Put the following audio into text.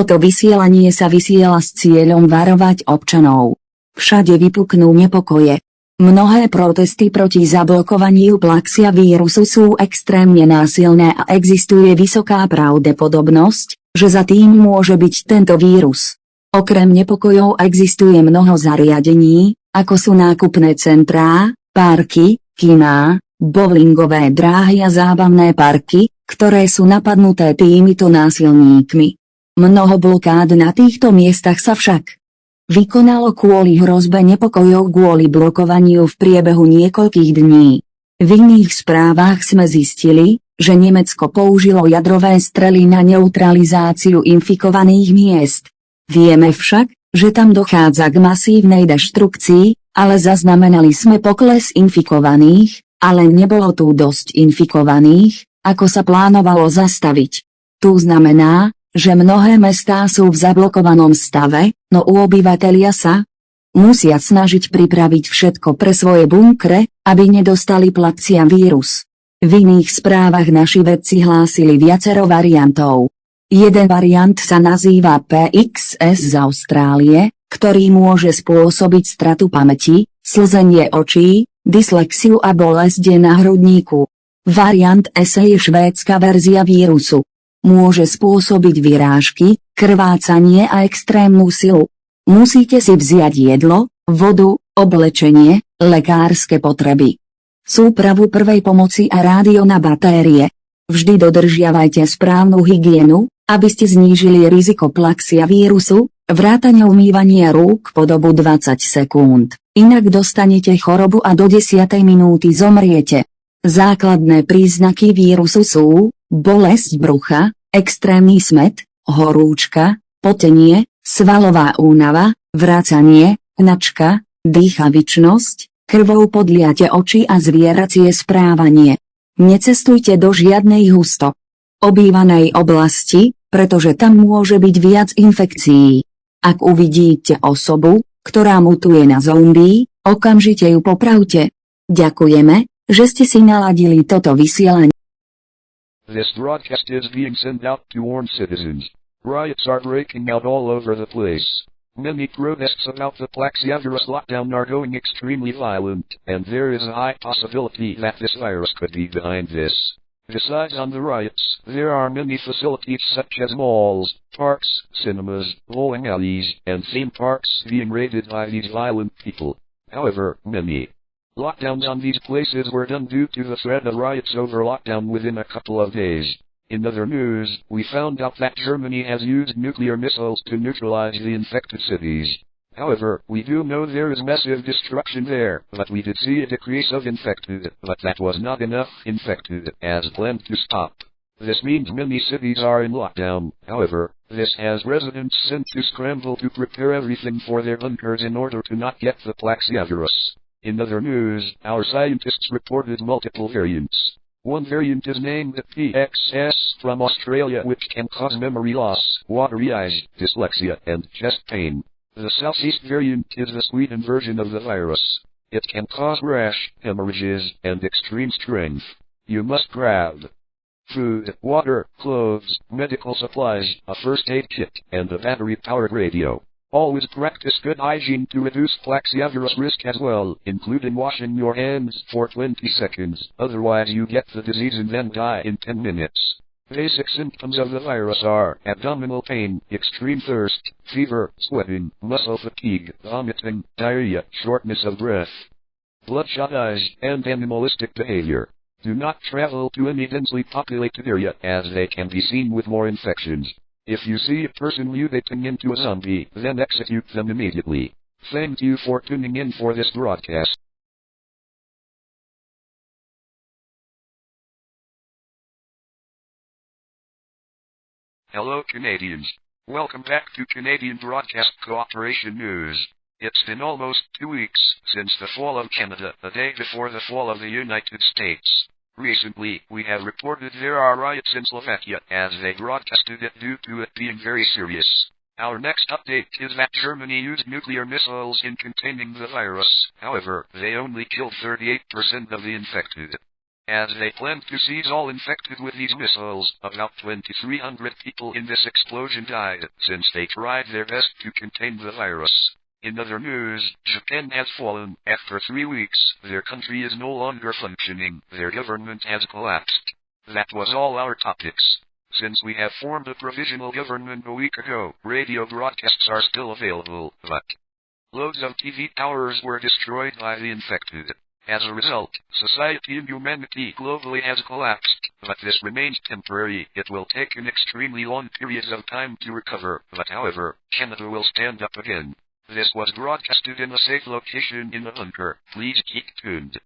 Toto vysielanie sa vysiela s cieľom varovať občanov. Všade vypuknú nepokoje. Mnohé protesty proti zablokovaniu Plaxiavirusu sú extrémne násilné a existuje vysoká pravdepodobnosť, že za tým môže byť tento vírus. Okrem nepokojov existuje mnoho zariadení, ako sú nákupné centrá, parky, kiná, bowlingové dráhy a zábavné parky, ktoré sú napadnuté týmito násilníkmi. Mnoho blokád na týchto miestach sa však vykonalo kvôli hrozbe nepokojov kvôli blokovaniu v priebehu niekoľkých dní. V iných správach sme zistili, že Nemecko použilo jadrové strely na neutralizáciu infikovaných miest. Vieme však, že tam dochádza k masívnej deštrukcii, ale zaznamenali sme pokles infikovaných, ale nebolo tu dosť infikovaných, ako sa plánovalo zastaviť. Tu znamená, že mnohé mestá sú v zablokovanom stave, no obyvatelia sa musia snažiť pripraviť všetko pre svoje bunkre, aby nedostali Plaxiavírus. V iných správach naši vedci hlásili viacero variantov. Jeden variant sa nazýva PXS z Austrálie, ktorý môže spôsobiť stratu pamäti, slzenie očí, dyslexiu a bolesť na hrudníku. Variant S je švédska verzia vírusu. Môže spôsobiť vyrážky, krvácanie a extrémnu silu. Musíte si vziať jedlo, vodu, oblečenie, lekárske potreby, súpravu prvej pomoci a rádio na batérie. Vždy dodržiavajte správnu hygienu, aby ste znížili riziko Plaxiavírusu, vrátane umývania rúk po dobu 20 sekúnd. Inak dostanete chorobu a do 10. minúty zomriete. Základné príznaky vírusu sú bolesť brucha, extrémny smäd, horúčka, potenie, svalová únava, vracanie, hnačka, dýchavičnosť, krvou podliate oči a zvieracie správanie. Necestujte do žiadnej husto obývanej oblasti, pretože tam môže byť viac infekcií. Ak uvidíte osobu, ktorá mutuje na zombie, okamžite ju popravte. Ďakujeme, že ste si naladili toto vysielanie. This broadcast is being sent out to warn citizens. Riots are breaking out all over the place. Many protests about the Plaxiavirus lockdown are going extremely violent, and there is a high possibility that this virus could be behind this. Besides on the riots, there are many facilities such as malls, parks, cinemas, bowling alleys, and theme parks being raided by these violent people. However, many lockdowns on these places were done due to the threat of riots over lockdown within a couple of days. In other news, we found out that Germany has used nuclear missiles to neutralize the infected cities. However, we do know there is massive destruction there, but we did see a decrease of infected, but that was not enough infected, as planned to stop. This means many cities are in lockdown. However, this has residents sent to scramble to prepare everything for their bunkers in order to not get the Plaxiavirus. In other news, our scientists reported multiple variants. One variant is named PXS from Australia, which can cause memory loss, watery eyes, dyslexia, and chest pain. The Southeast variant is the Sweden version of the virus. It can cause rash, hemorrhages, and extreme strength. You must grab food, water, clothes, medical supplies, a first aid kit, and a battery-powered radio. Always practice good hygiene to reduce Plaxiavirus risk as well, including washing your hands for 20 seconds, otherwise you get the disease and then die in 10 minutes. Basic symptoms of the virus are abdominal pain, extreme thirst, fever, sweating, muscle fatigue, vomiting, diarrhea, shortness of breath, bloodshot eyes, and animalistic behavior. Do not travel to any densely populated area, as they can be seen with more infections. If you see a person mutating into a zombie, then execute them immediately. Thank you for tuning in for this broadcast. Hello Canadians. Welcome back to Canadian Broadcast Cooperation News. It's been almost 2 weeks since the fall of Canada, a day before the fall of the United States. Recently, we have reported there are riots in Slovakia, as they broadcasted it due to it being very serious. Our next update is that Germany used nuclear missiles in containing the virus. However, they only killed 38% of the infected. As they planned to seize all infected with these missiles, about 2,300 people in this explosion died, since they tried their best to contain the virus. In other news, Japan has fallen. After 3 weeks, their country is no longer functioning. Their government has collapsed. That was all our topics. Since we have formed a provisional government a week ago, radio broadcasts are still available, but loads of TV towers were destroyed by the infected. As a result, society and humanity globally has collapsed, but this remains temporary. It will take an extremely long period of time to recover, but however, Canada will stand up again. This was broadcasted in a safe location in a bunker. Please keep tuned.